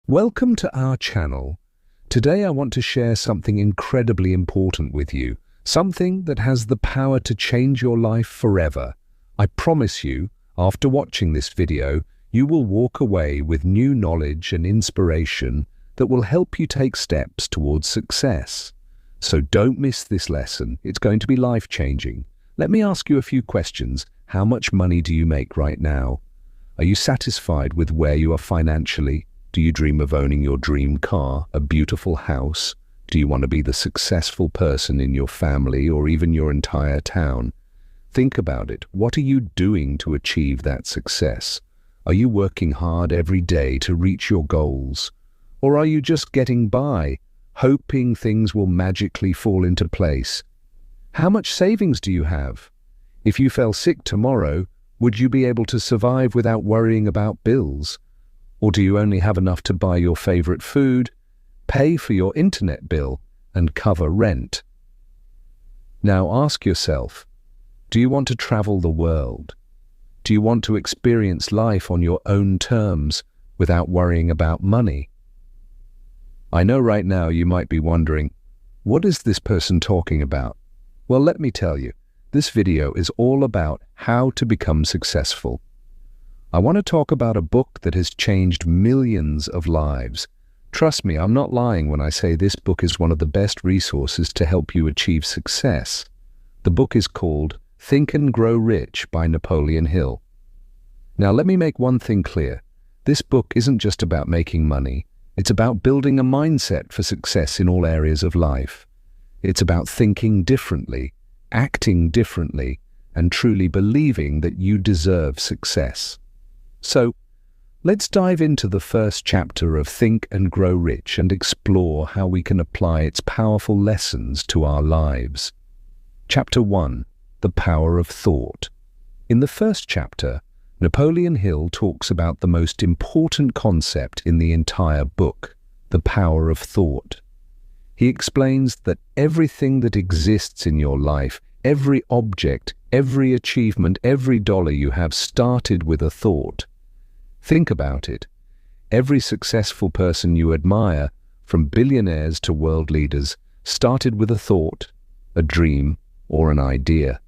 Welcome to our channel. Today I want to share something incredibly important with you, something that has the power to change your life forever. I promise you, after watching this video, you will walk away with new knowledge and inspiration that will help you take steps towards success. So don't miss this lesson. It's going to be life-changing. Let me ask you a few questions. How much money do you make right now? Are you satisfied with where you are financially? Do you dream of owning your dream car, a beautiful house? Do you want to be the successful person in your family or even your entire town? Think about it. What are you doing to achieve that success? Are you working hard every day to reach your goals? Or are you just getting by, hoping things will magically fall into place? How much savings do you have? If you fell sick tomorrow, would you be able to survive without worrying about bills? Or do you only have enough to buy your favorite food, pay for your internet bill, and cover rent? Now ask yourself, do you want to travel the world? Do you want to experience life on your own terms without worrying about money? I know right now you might be wondering, what is this person talking about? Well, let me tell you, this video is all about how to become successful. I want to talk about a book that has changed millions of lives. Trust me, I'm not lying when I say this book is one of the best resources to help you achieve success. The book is called Think and Grow Rich by Napoleon Hill. Now let me make one thing clear. This book isn't just about making money. It's about building a mindset for success in all areas of life. It's about thinking differently, acting differently, and truly believing that you deserve success. So, let's dive into the first chapter of Think and Grow Rich and explore how we can apply its powerful lessons to our lives. Chapter 1. The Power of Thought. In the first chapter, Napoleon Hill talks about the most important concept in the entire book, the power of thought. He explains that everything that exists in your life, every object, every achievement, every dollar you have started with a thought. Think about it. Every successful person you admire, from billionaires to world leaders, started with a thought, a dream, or an idea.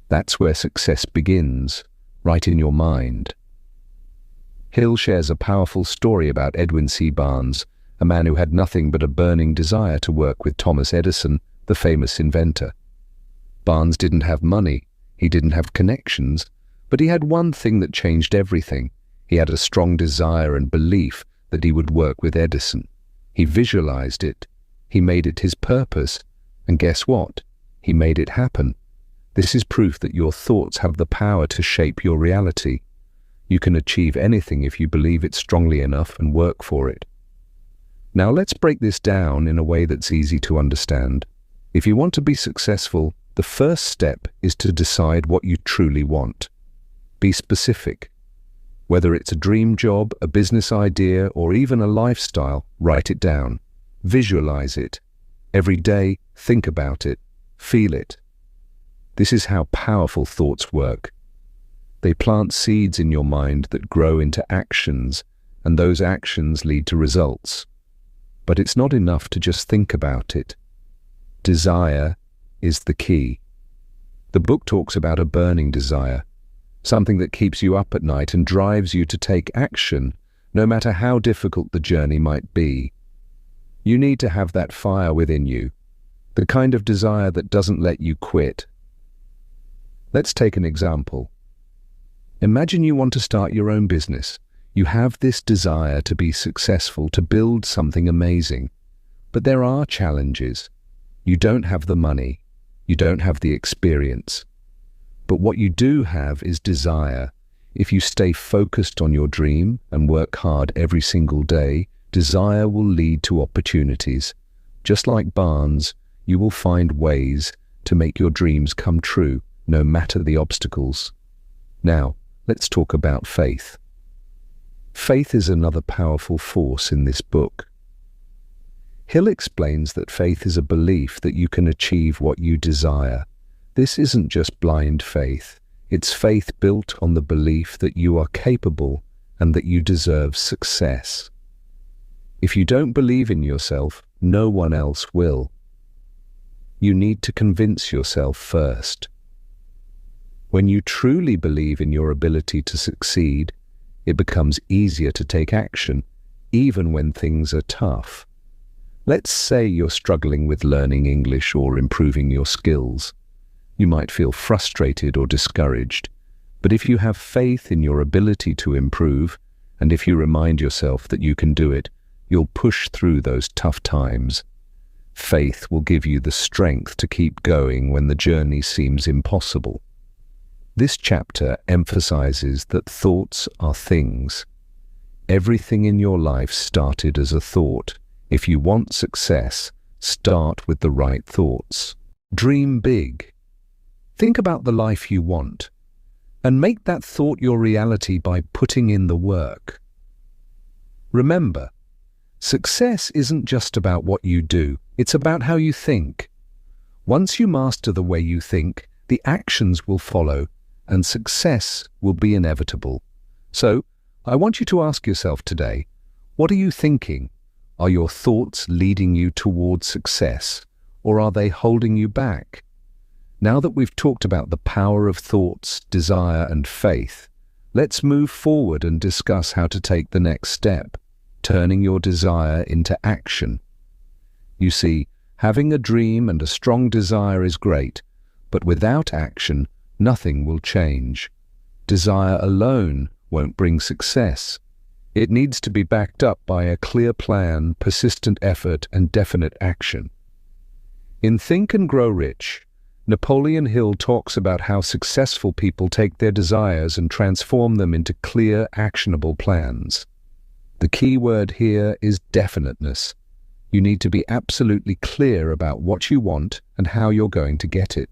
That's where success begins, right in your mind. Hill shares a powerful story about Edwin C. Barnes, a man who had nothing but a burning desire to work with Thomas Edison, the famous inventor. Barnes didn't have money, he didn't have connections, but he had one thing that changed everything. He had a strong desire and belief that he would work with Edison. He visualized it. He made it his purpose. And guess what? He made it happen. This is proof that your thoughts have the power to shape your reality. You can achieve anything if you believe it strongly enough and work for it. Now let's break this down in a way that's easy to understand. If you want to be successful, the first step is to decide what you truly want. Be specific. Whether it's a dream job, a business idea, or even a lifestyle, write it down. Visualize it. Every day, think about it. Feel it. This is how powerful thoughts work. They plant seeds in your mind that grow into actions, and those actions lead to results. But it's not enough to just think about it. Desire is the key. The book talks about a burning desire, something that keeps you up at night and drives you to take action, no matter how difficult the journey might be. You need to have that fire within you, the kind of desire that doesn't let you quit. Let's take an example. Imagine you want to start your own business. You have this desire to be successful, to build something amazing. But there are challenges. You don't have the money. You don't have the experience. But what you do have is desire. If you stay focused on your dream and work hard every single day, desire will lead to opportunities. Just like Barnes, you will find ways to make your dreams come true, no matter the obstacles. Now, let's talk about faith. Faith is another powerful force in this book. Hill explains that faith is a belief that you can achieve what you desire. This isn't just blind faith. It's faith built on the belief that you are capable and that you deserve success. If you don't believe in yourself, no one else will. You need to convince yourself first. When you truly believe in your ability to succeed, it becomes easier to take action, even when things are tough. Let's say you're struggling with learning English or improving your skills. You might feel frustrated or discouraged, but if you have faith in your ability to improve, and if you remind yourself that you can do it, you'll push through those tough times. Faith will give you the strength to keep going when the journey seems impossible. This chapter emphasizes that thoughts are things. Everything in your life started as a thought. If you want success, start with the right thoughts. Dream big. Think about the life you want, and make that thought your reality by putting in the work. Remember, success isn't just about what you do, it's about how you think. Once you master the way you think, the actions will follow, and success will be inevitable. So, I want you to ask yourself today, what are you thinking? Are your thoughts leading you towards success, or are they holding you back? Now that we've talked about the power of thoughts, desire, and faith, let's move forward and discuss how to take the next step, turning your desire into action. You see, having a dream and a strong desire is great, but without action, nothing will change. Desire alone won't bring success. It needs to be backed up by a clear plan, persistent effort, and definite action. In Think and Grow Rich, Napoleon Hill talks about how successful people take their desires and transform them into clear, actionable plans. The key word here is definiteness. You need to be absolutely clear about what you want and how you're going to get it.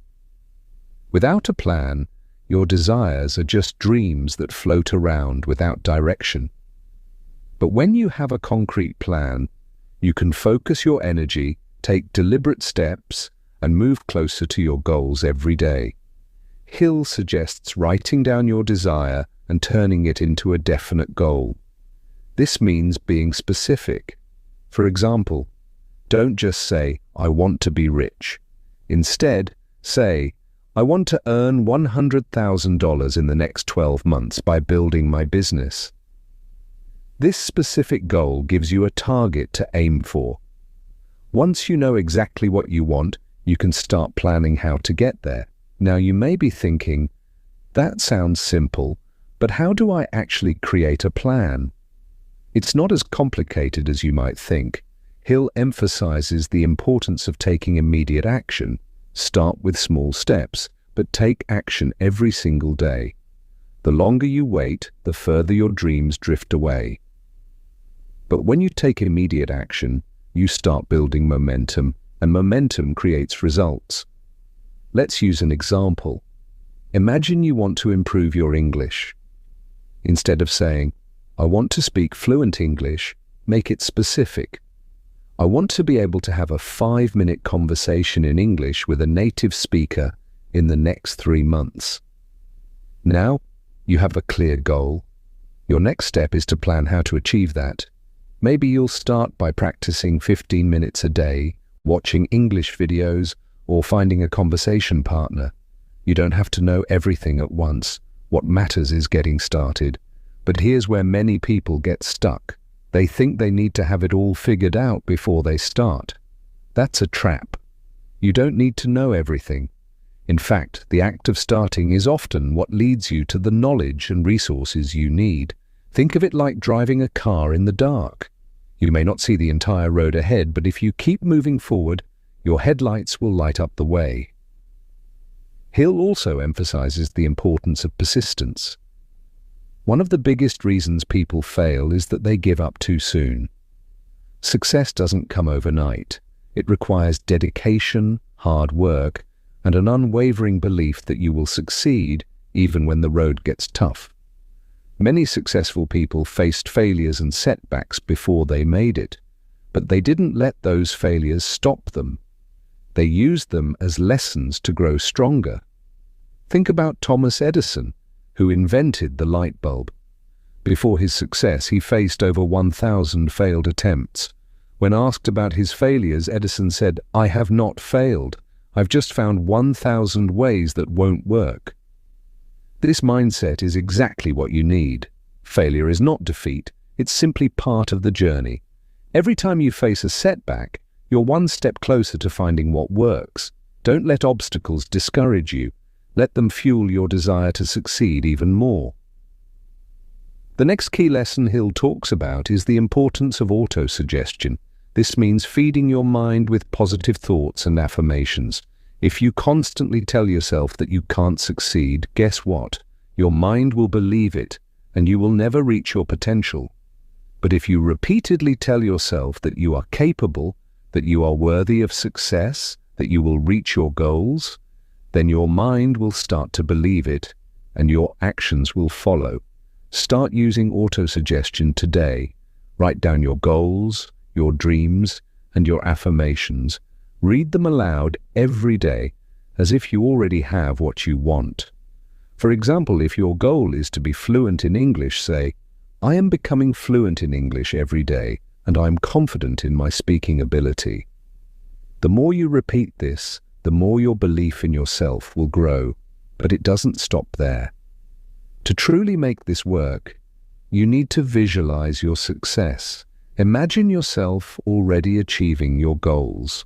Without a plan, your desires are just dreams that float around without direction. But when you have a concrete plan, you can focus your energy, take deliberate steps, and move closer to your goals every day. Hill suggests writing down your desire and turning it into a definite goal. This means being specific. For example, don't just say, "I want to be rich." Instead, say, "I want to earn $100,000 in the next 12 months by building my business." This specific goal gives you a target to aim for. Once you know exactly what you want, you can start planning how to get there. Now you may be thinking, that sounds simple, but how do I actually create a plan? It's not as complicated as you might think. Hill emphasizes the importance of taking immediate action. Start with small steps, but take action every single day. The longer you wait, the further your dreams drift away. But when you take immediate action, you start building momentum, and momentum creates results. Let's use an example. Imagine you want to improve your English. Instead of saying, "I want to speak fluent English," make it specific. "I want to be able to have a 5-minute conversation in English with a native speaker in the next 3 months." Now, you have a clear goal. Your next step is to plan how to achieve that. Maybe you'll start by practicing 15 minutes a day, watching English videos, or finding a conversation partner. You don't have to know everything at once. What matters is getting started. But here's where many people get stuck. They think they need to have it all figured out before they start. That's a trap. You don't need to know everything. In fact, the act of starting is often what leads you to the knowledge and resources you need. Think of it like driving a car in the dark. You may not see the entire road ahead, but if you keep moving forward, your headlights will light up the way. Hill also emphasizes the importance of persistence. One of the biggest reasons people fail is that they give up too soon. Success doesn't come overnight. It requires dedication, hard work, and an unwavering belief that you will succeed even when the road gets tough. Many successful people faced failures and setbacks before they made it, but they didn't let those failures stop them. They used them as lessons to grow stronger. Think about Thomas Edison, who invented the light bulb. Before his success, he faced over 1,000 failed attempts. When asked about his failures, Edison said, "I have not failed. I've just found 1,000 ways that won't work." This mindset is exactly what you need. Failure is not defeat, it's simply part of the journey. Every time you face a setback, you're one step closer to finding what works. Don't let obstacles discourage you. Let them fuel your desire to succeed even more. The next key lesson Hill talks about is the importance of autosuggestion. This means feeding your mind with positive thoughts and affirmations. If you constantly tell yourself that you can't succeed, guess what? Your mind will believe it, and you will never reach your potential. But if you repeatedly tell yourself that you are capable, that you are worthy of success, that you will reach your goals, then your mind will start to believe it, and your actions will follow. Start using autosuggestion today. Write down your goals, your dreams, and your affirmations. Read them aloud every day, as if you already have what you want. For example, if your goal is to be fluent in English, say, "I am becoming fluent in English every day, and I am confident in my speaking ability." The more you repeat this, the more your belief in yourself will grow, but it doesn't stop there. To truly make this work, you need to visualize your success. Imagine yourself already achieving your goals.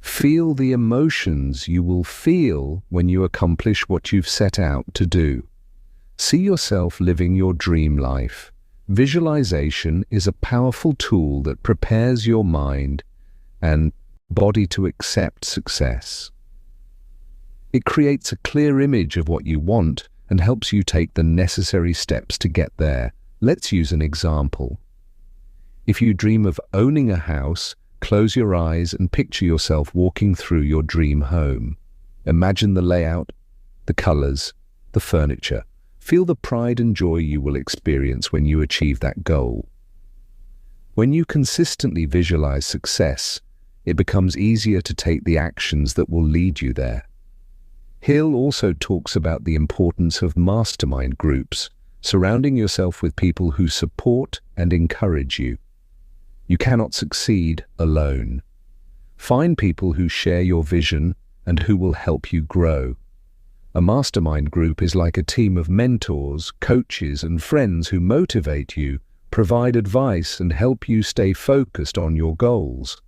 Feel the emotions you will feel when you accomplish what you've set out to do. See yourself living your dream life. Visualization is a powerful tool that prepares your mind and body to accept success. It creates a clear image of what you want and helps you take the necessary steps to get there. Let's use an example. If you dream of owning a house, close your eyes and picture yourself walking through your dream home. Imagine the layout, the colors, the furniture. Feel the pride and joy you will experience when you achieve that goal. When you consistently visualize success, it becomes easier to take the actions that will lead you there. Hill also talks about the importance of mastermind groups, surrounding yourself with people who support and encourage you. You cannot succeed alone. Find people who share your vision and who will help you grow. A mastermind group is like a team of mentors, coaches, and friends who motivate you, provide advice, and help you stay focused on your goals.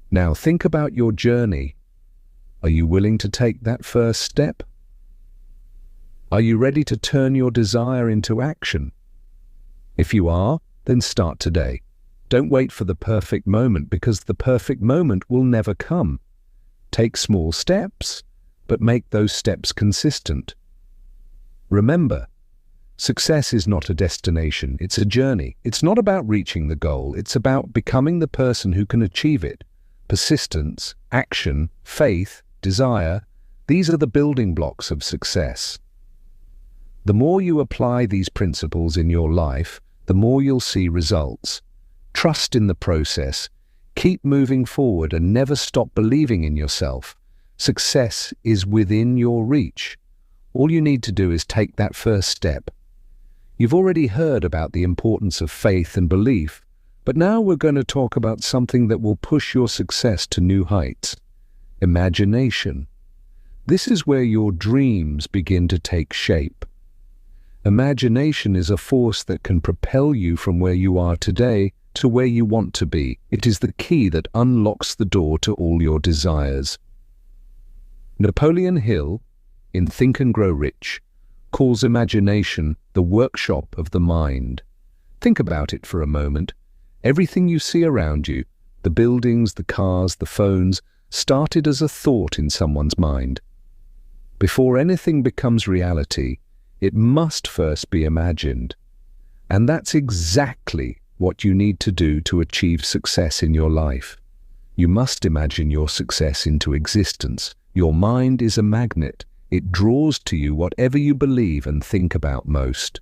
Now think about your journey. Are you willing to take that first step? Are you ready to turn your desire into action? If you are, then start today. Don't wait for the perfect moment, because the perfect moment will never come. Take small steps, but make those steps consistent. Remember, success is not a destination, it's a journey. It's not about reaching the goal, it's about becoming the person who can achieve it. Persistence, action, faith, desire, these are the building blocks of success. The more you apply these principles in your life, the more you'll see results. Trust in the process, keep moving forward, and never stop believing in yourself. Success is within your reach. All you need to do is take that first step. You've already heard about the importance of faith and belief, but now we're going to talk about something that will push your success to new heights. Imagination. This is where your dreams begin to take shape. Imagination is a force that can propel you from where you are today to where you want to be. It is the key that unlocks the door to all your desires. Napoleon Hill, in Think and Grow Rich, calls imagination the workshop of the mind. Think about it for a moment. Everything you see around you, the buildings, the cars, the phones, started as a thought in someone's mind. Before anything becomes reality, it must first be imagined. And that's exactly what you need to do to achieve success in your life. You must imagine your success into existence. Your mind is a magnet. It draws to you whatever you believe and think about most.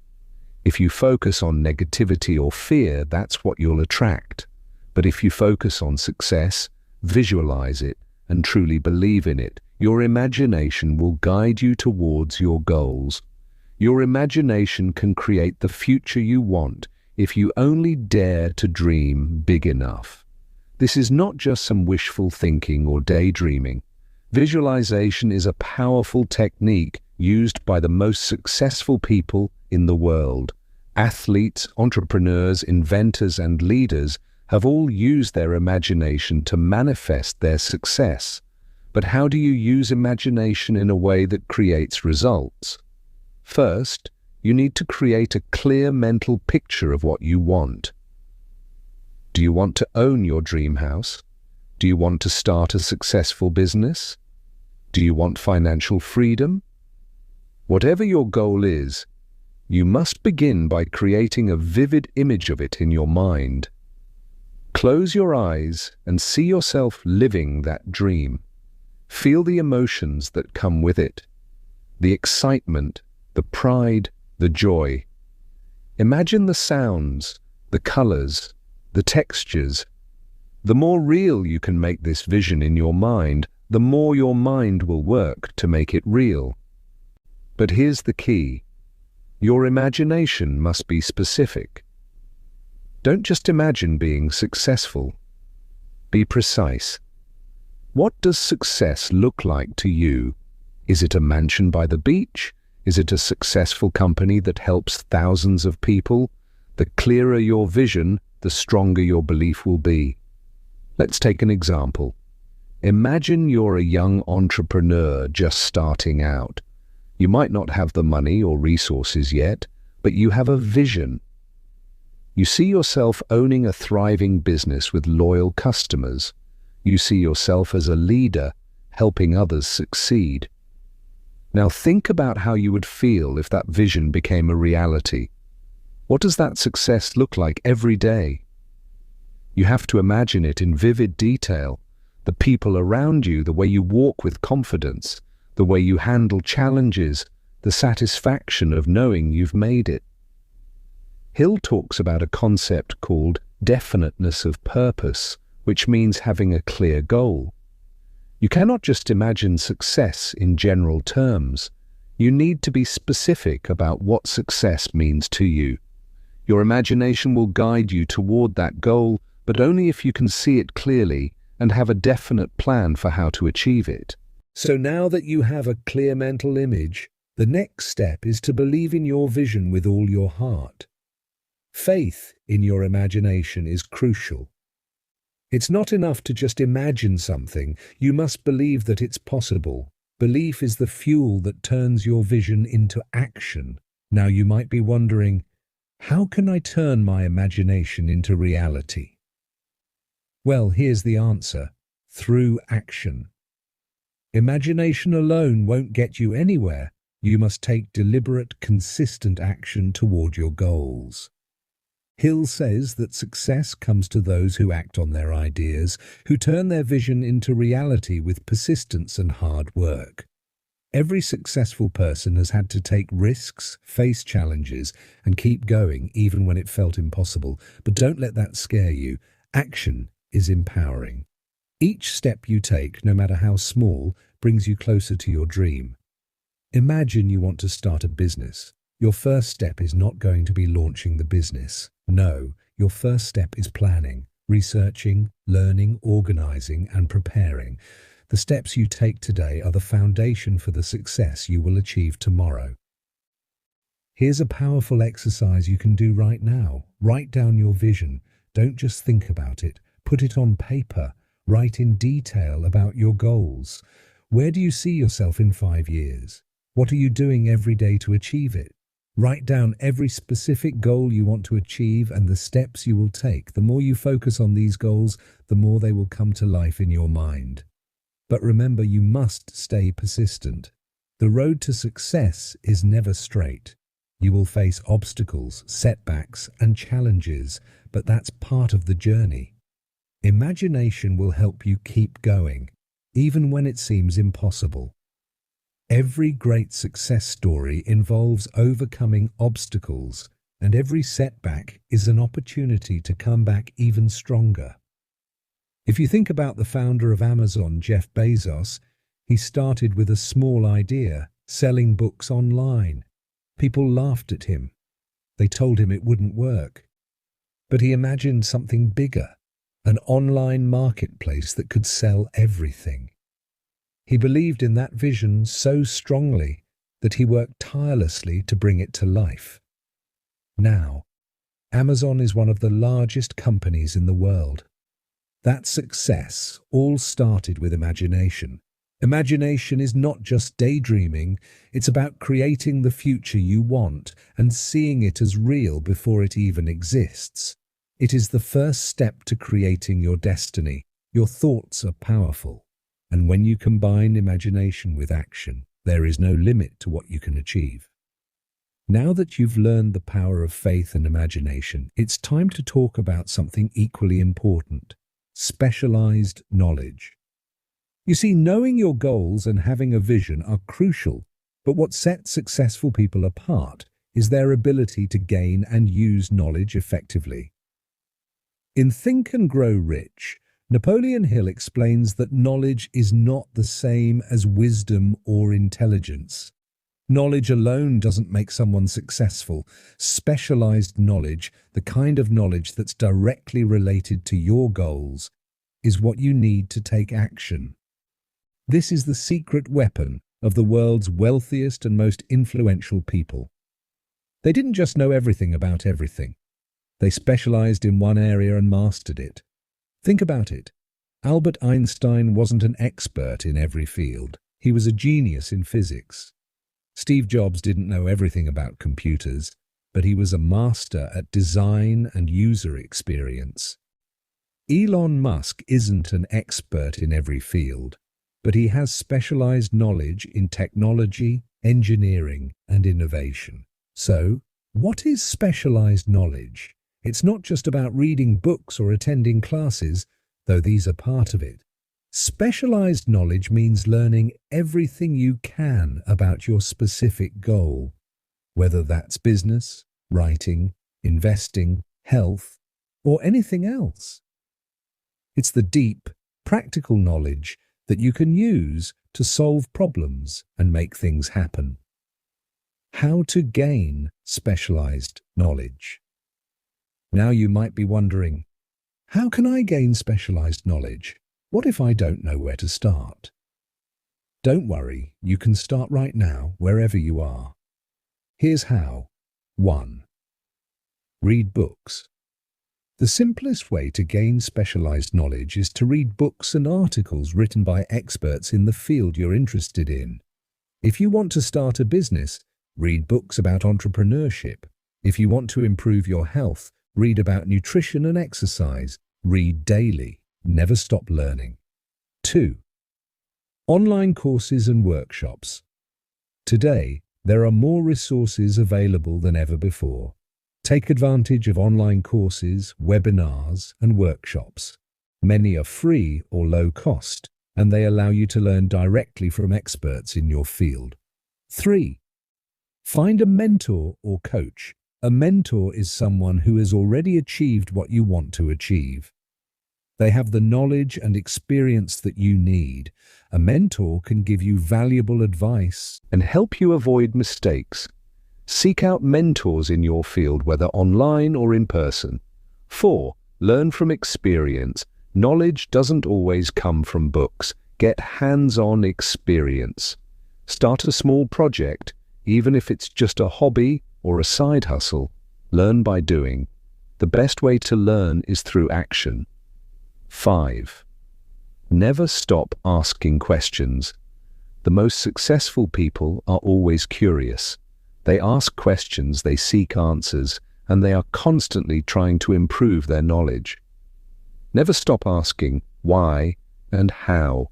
If you focus on negativity or fear, that's what you'll attract. But if you focus on success, visualize it, and truly believe in it, your imagination will guide you towards your goals. Your imagination can create the future you want if you only dare to dream big enough. This is not just some wishful thinking or daydreaming. Visualization is a powerful technique used by the most successful people in the world. Athletes, entrepreneurs, inventors, and leaders have all used their imagination to manifest their success. But how do you use imagination in a way that creates results? First, you need to create a clear mental picture of what you want. Do you want to own your dream house? Do you want to start a successful business? Do you want financial freedom? Whatever your goal is, you must begin by creating a vivid image of it in your mind. Close your eyes and see yourself living that dream. Feel the emotions that come with it, the excitement, the pride, the joy. Imagine the sounds, the colors, the textures. The more real you can make this vision in your mind, the more your mind will work to make it real. But here's the key. Your imagination must be specific. Don't just imagine being successful. Be precise. What does success look like to you? Is it a mansion by the beach? Is it a successful company that helps thousands of people? The clearer your vision, the stronger your belief will be. Let's take an example. Imagine you're a young entrepreneur just starting out. You might not have the money or resources yet, but you have a vision. You see yourself owning a thriving business with loyal customers. You see yourself as a leader, helping others succeed. Now think about how you would feel if that vision became a reality. What does that success look like every day? You have to imagine it in vivid detail. The people around you, the way you walk with confidence, the way you handle challenges, the satisfaction of knowing you've made it. Hill talks about a concept called definiteness of purpose, which means having a clear goal. You cannot just imagine success in general terms. You need to be specific about what success means to you. Your imagination will guide you toward that goal, but only if you can see it clearly and have a definite plan for how to achieve it. So now that you have a clear mental image, the next step is to believe in your vision with all your heart. Faith in your imagination is crucial. It's not enough to just imagine something. You must believe that it's possible. Belief is the fuel that turns your vision into action. Now you might be wondering, how can I turn my imagination into reality? Well, here's the answer. Through action. Imagination alone won't get you anywhere. You must take deliberate, consistent action toward your goals. Hill says that success comes to those who act on their ideas, who turn their vision into reality with persistence and hard work. Every successful person has had to take risks, face challenges, and keep going even when it felt impossible. But don't let that scare you. Action is empowering. Each step you take, no matter how small, brings you closer to your dream. Imagine you want to start a business. Your first step is not going to be launching the business. No, your first step is planning, researching, learning, organizing, and preparing. The steps you take today are the foundation for the success you will achieve tomorrow. Here's a powerful exercise you can do right now. Write down your vision. Don't just think about it. Put it on paper. Write in detail about your goals. Where do you see yourself in 5 years? What are you doing every day to achieve it? Write down every specific goal you want to achieve and the steps you will take. The more you focus on these goals, the more they will come to life in your mind. But remember, you must stay persistent. The road to success is never straight. You will face obstacles, setbacks, and challenges, but that's part of the journey. Imagination will help you keep going, even when it seems impossible. Every great success story involves overcoming obstacles, and every setback is an opportunity to come back even stronger. If you think about the founder of Amazon, Jeff Bezos, he started with a small idea, selling books online. People laughed at him. They told him it wouldn't work. But he imagined something bigger, an online marketplace that could sell everything. He believed in that vision so strongly that he worked tirelessly to bring it to life. Now, Amazon is one of the largest companies in the world. That success all started with imagination. Imagination is not just daydreaming, it's about creating the future you want and seeing it as real before it even exists. It is the first step to creating your destiny. Your thoughts are powerful, and when you combine imagination with action, there is no limit to what you can achieve. Now that you've learned the power of faith and imagination, it's time to talk about something equally important: specialized knowledge. You see, knowing your goals and having a vision are crucial, but what sets successful people apart is their ability to gain and use knowledge effectively. In Think and Grow Rich, Napoleon Hill explains that knowledge is not the same as wisdom or intelligence. Knowledge alone doesn't make someone successful. Specialized knowledge, the kind of knowledge that's directly related to your goals, is what you need to take action. This is the secret weapon of the world's wealthiest and most influential people. They didn't just know everything about everything. They specialized in one area and mastered it. Think about it. Albert Einstein wasn't an expert in every field. He was a genius in physics. Steve Jobs didn't know everything about computers, but he was a master at design and user experience. Elon Musk isn't an expert in every field, but he has specialized knowledge in technology, engineering, and innovation. So, what is specialized knowledge? It's not just about reading books or attending classes, though these are part of it. Specialized knowledge means learning everything you can about your specific goal, whether that's business, writing, investing, health, or anything else. It's the deep, practical knowledge that you can use to solve problems and make things happen. How to gain specialized knowledge. Now you might be wondering, how can I gain specialized knowledge? What if I don't know where to start? Don't worry, you can start right now, wherever you are. Here's how. 1. Read books. The simplest way to gain specialized knowledge is to read books and articles written by experts in the field you're interested in. If you want to start a business, read books about entrepreneurship. If you want to improve your health, read about nutrition and exercise. Read daily. Never stop learning. 2. Online courses and workshops. Today, there are more resources available than ever before. Take advantage of online courses, webinars, and workshops. Many are free or low cost, and they allow you to learn directly from experts in your field. 3. Find a mentor or coach. A mentor is someone who has already achieved what you want to achieve. They have the knowledge and experience that you need. A mentor can give you valuable advice and help you avoid mistakes. Seek out mentors in your field, whether online or in person. 4. Learn from experience. Knowledge doesn't always come from books. Get hands-on experience. Start a small project, even if it's just a hobby or a side hustle. Learn by doing. The best way to learn is through action. 5. Never stop asking questions. The most successful people are always curious. They ask questions, they seek answers, and they are constantly trying to improve their knowledge. Never stop asking why and how.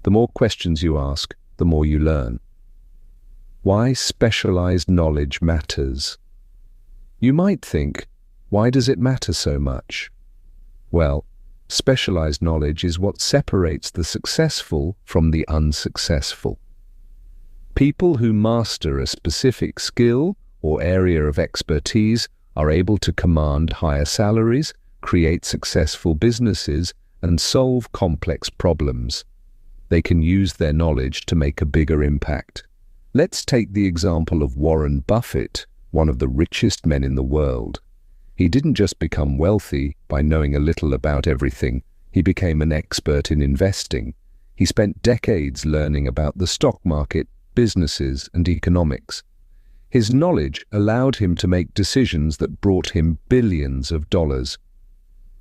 The more questions you ask, the more you learn. Why specialized knowledge matters. You might think, why does it matter so much? Well, specialized knowledge is what separates the successful from the unsuccessful. People who master a specific skill or area of expertise are able to command higher salaries, create successful businesses, and solve complex problems. They can use their knowledge to make a bigger impact. Let's take the example of Warren Buffett, one of the richest men in the world. He didn't just become wealthy by knowing a little about everything. He became an expert in investing. He spent decades learning about the stock market, businesses, and economics. His knowledge allowed him to make decisions that brought him billions of dollars.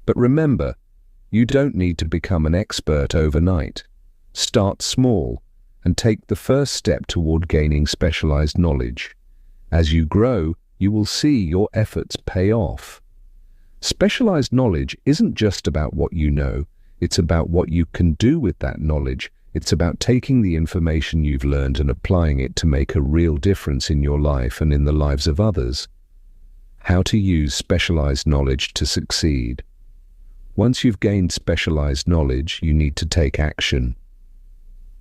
But remember, you don't need to become an expert overnight. Start small and take the first step toward gaining specialized knowledge. As you grow, you will see your efforts pay off. Specialized knowledge isn't just about what you know, it's about what you can do with that knowledge. It's about taking the information you've learned and applying it to make a real difference in your life and in the lives of others. How to use specialized knowledge to succeed. Once you've gained specialized knowledge, you need to take action.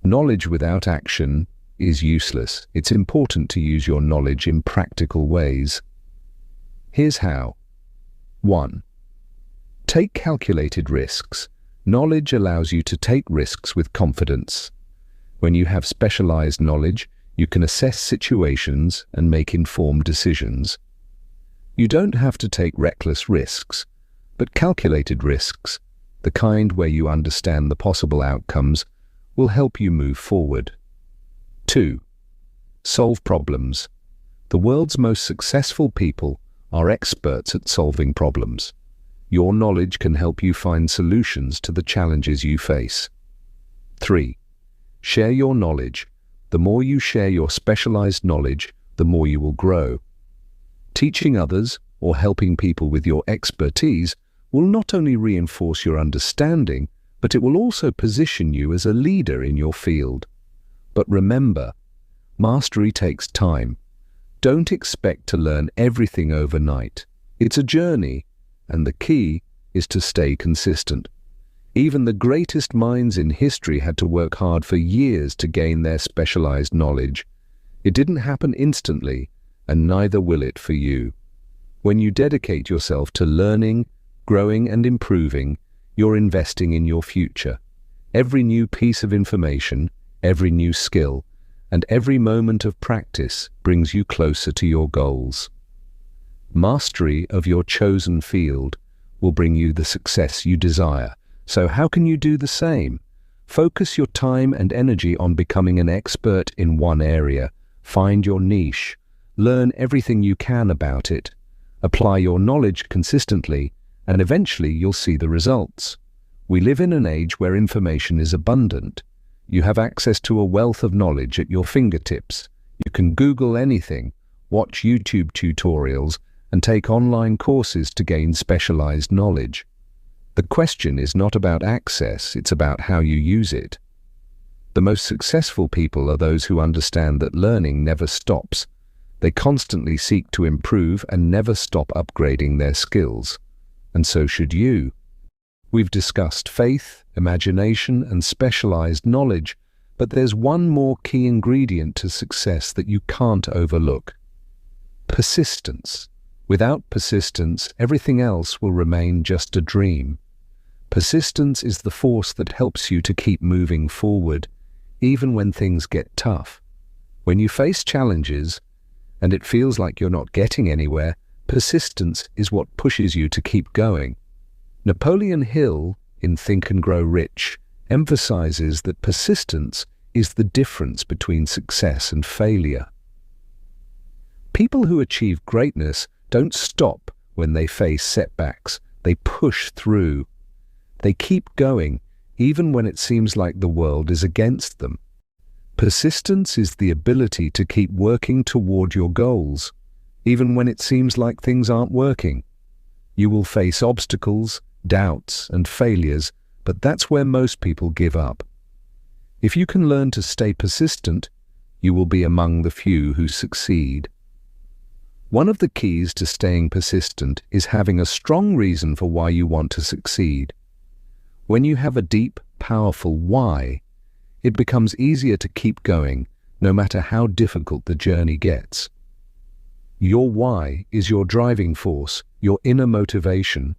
Knowledge without action is useless. It's important to use your knowledge in practical ways. Here's how. 1. Take calculated risks. Knowledge allows you to take risks with confidence. When you have specialized knowledge, you can assess situations and make informed decisions. You don't have to take reckless risks, but calculated risks, the kind where you understand the possible outcomes, will help you move forward. 2. Solve problems. The world's most successful people are experts at solving problems. Your knowledge can help you find solutions to the challenges you face. 3. Share your knowledge. The more you share your specialized knowledge, the more you will grow. Teaching others or helping people with your expertise will not only reinforce your understanding, but it will also position you as a leader in your field. But remember, mastery takes time. Don't expect to learn everything overnight. It's a journey, and the key is to stay consistent. Even the greatest minds in history had to work hard for years to gain their specialized knowledge. It didn't happen instantly, and neither will it for you. When you dedicate yourself to learning, growing, and improving, you're investing in your future. Every new piece of information, every new skill, and every moment of practice brings you closer to your goals. Mastery of your chosen field will bring you the success you desire. So how can you do the same? Focus your time and energy on becoming an expert in one area. Find your niche. Learn everything you can about it. Apply your knowledge consistently, and eventually you'll see the results. We live in an age where information is abundant. You have access to a wealth of knowledge at your fingertips. You can Google anything, watch YouTube tutorials, and take online courses to gain specialized knowledge. The question is not about access, it's about how you use it. The most successful people are those who understand that learning never stops. They constantly seek to improve and never stop upgrading their skills. And so should you. We've discussed faith, imagination, and specialized knowledge, but there's one more key ingredient to success that you can't overlook. Persistence. Without persistence, everything else will remain just a dream. Persistence is the force that helps you to keep moving forward, even when things get tough. When you face challenges, and it feels like you're not getting anywhere, persistence is what pushes you to keep going. Napoleon Hill, in Think and Grow Rich, emphasizes that persistence is the difference between success and failure. People who achieve greatness don't stop when they face setbacks. They push through. They keep going, even when it seems like the world is against them. Persistence is the ability to keep working toward your goals, even when it seems like things aren't working. You will face obstacles, doubts, and failures, but that's where most people give up. If you can learn to stay persistent, you will be among the few who succeed. One of the keys to staying persistent is having a strong reason for why you want to succeed. When you have a deep, powerful why, it becomes easier to keep going, no matter how difficult the journey gets. Your why is your driving force, your inner motivation.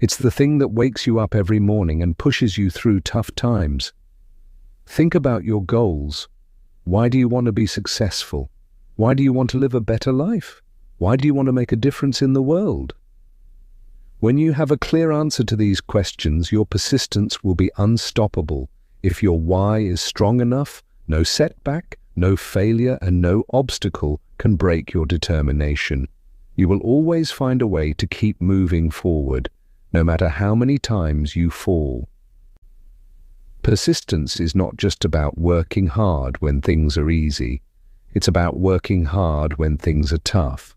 It's the thing that wakes you up every morning and pushes you through tough times. Think about your goals. Why do you want to be successful? Why do you want to live a better life? Why do you want to make a difference in the world? When you have a clear answer to these questions, your persistence will be unstoppable. If your why is strong enough, no setback, no failure, and no obstacle can break your determination. You will always find a way to keep moving forward, no matter how many times you fall. Persistence is not just about working hard when things are easy. It's about working hard when things are tough.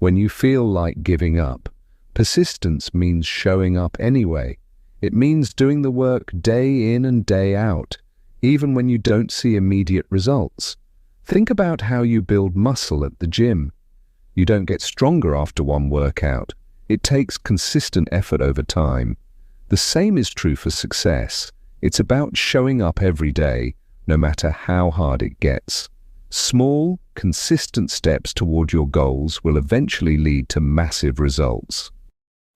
When you feel like giving up, persistence means showing up anyway. It means doing the work day in and day out, even when you don't see immediate results. Think about how you build muscle at the gym. You don't get stronger after one workout. It takes consistent effort over time. The same is true for success. It's about showing up every day, no matter how hard it gets. Small, consistent steps toward your goals will eventually lead to massive results.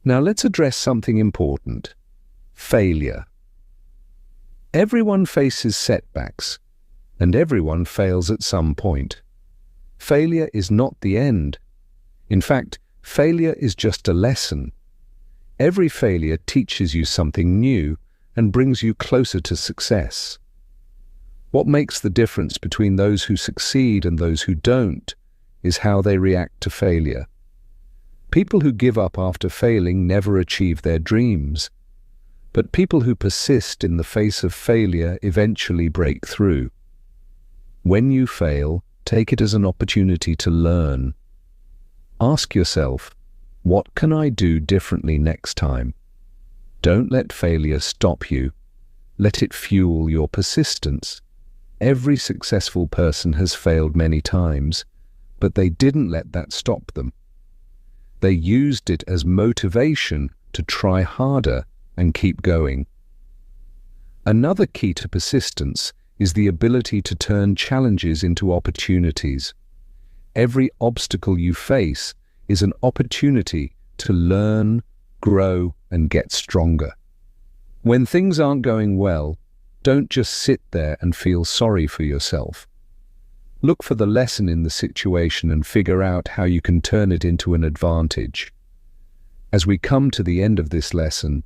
Now let's address something important: failure. Everyone faces setbacks, and everyone fails at some point. Failure is not the end. In fact, failure is just a lesson. Every failure teaches you something new and brings you closer to success. What makes the difference between those who succeed and those who don't is how they react to failure. People who give up after failing never achieve their dreams, but people who persist in the face of failure eventually break through. When you fail, take it as an opportunity to learn. Ask yourself, what can I do differently next time? Don't let failure stop you. Let it fuel your persistence. Every successful person has failed many times, but they didn't let that stop them. They used it as motivation to try harder and keep going. Another key to persistence is the ability to turn challenges into opportunities. Every obstacle you face is an opportunity to learn, grow, and get stronger. When things aren't going well, don't just sit there and feel sorry for yourself. Look for the lesson in the situation and figure out how you can turn it into an advantage. As we come to the end of this lesson,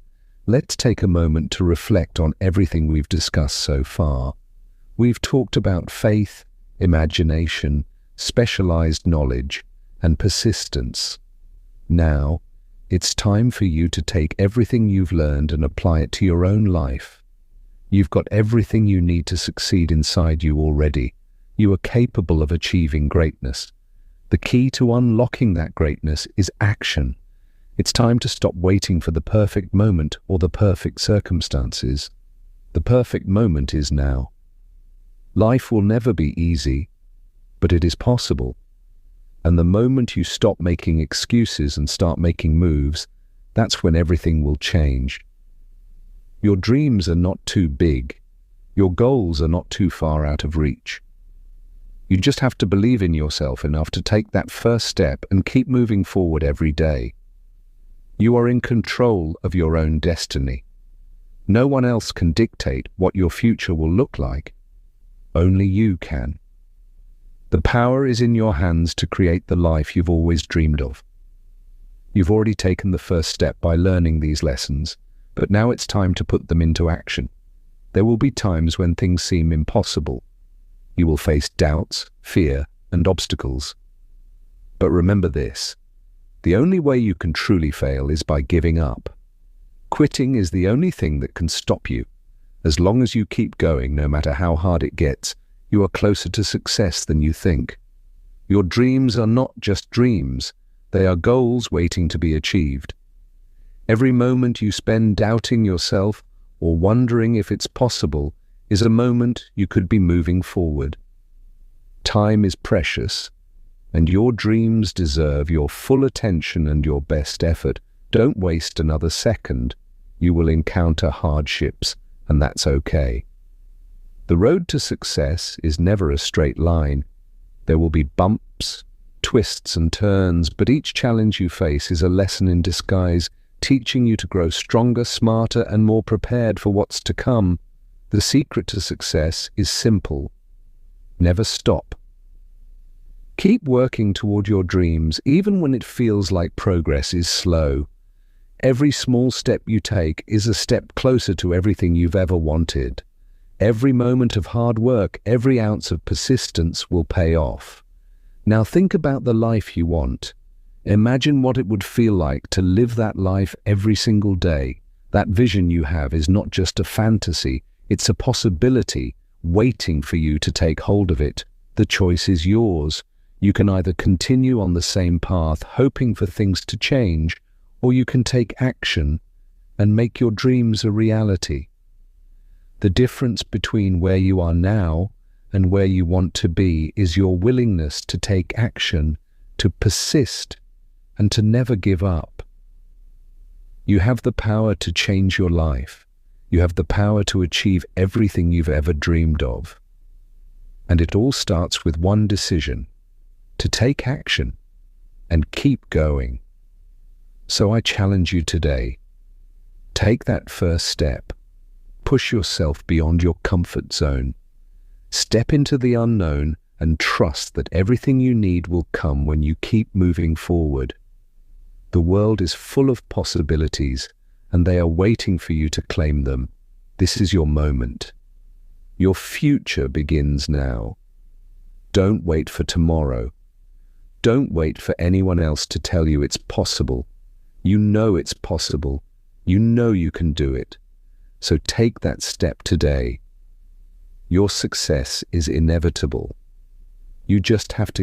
let's take a moment to reflect on everything we've discussed so far. We've talked about faith, imagination, specialized knowledge, and persistence. Now, it's time for you to take everything you've learned and apply it to your own life. You've got everything you need to succeed inside you already. You are capable of achieving greatness. The key to unlocking that greatness is action. It's time to stop waiting for the perfect moment or the perfect circumstances. The perfect moment is now. Life will never be easy, but it is possible. And the moment you stop making excuses and start making moves, that's when everything will change. Your dreams are not too big. Your goals are not too far out of reach. You just have to believe in yourself enough to take that first step and keep moving forward every day. You are in control of your own destiny. No one else can dictate what your future will look like. Only you can. The power is in your hands to create the life you've always dreamed of. You've already taken the first step by learning these lessons, but now it's time to put them into action. There will be times when things seem impossible. You will face doubts, fear, and obstacles. But remember this: the only way you can truly fail is by giving up. Quitting is the only thing that can stop you. As long as you keep going, no matter how hard it gets, you are closer to success than you think. Your dreams are not just dreams. They are goals waiting to be achieved. Every moment you spend doubting yourself or wondering if it's possible is a moment you could be moving forward. Time is precious, and your dreams deserve your full attention and your best effort. Don't waste another second. You will encounter hardships, and that's okay. The road to success is never a straight line. There will be bumps, twists and turns, but each challenge you face is a lesson in disguise, teaching you to grow stronger, smarter, and more prepared for what's to come. The secret to success is simple. Never stop. Keep working toward your dreams, even when it feels like progress is slow. Every small step you take is a step closer to everything you've ever wanted. Every moment of hard work, every ounce of persistence will pay off. Now think about the life you want. Imagine what it would feel like to live that life every single day. That vision you have is not just a fantasy, it's a possibility waiting for you to take hold of it. The choice is yours. You can either continue on the same path, hoping for things to change, or you can take action and make your dreams a reality. The difference between where you are now and where you want to be is your willingness to take action, to persist, and to never give up. You have the power to change your life. You have the power to achieve everything you've ever dreamed of. And it all starts with one decision: to take action and keep going. So I challenge you today. Take that first step. Push yourself beyond your comfort zone. Step into the unknown and trust that everything you need will come when you keep moving forward. The world is full of possibilities, and they are waiting for you to claim them. This is your moment. Your future begins now. Don't wait for tomorrow. Don't wait for anyone else to tell you it's possible. You know it's possible. You know you can do it. So take that step today. Your success is inevitable. You just have to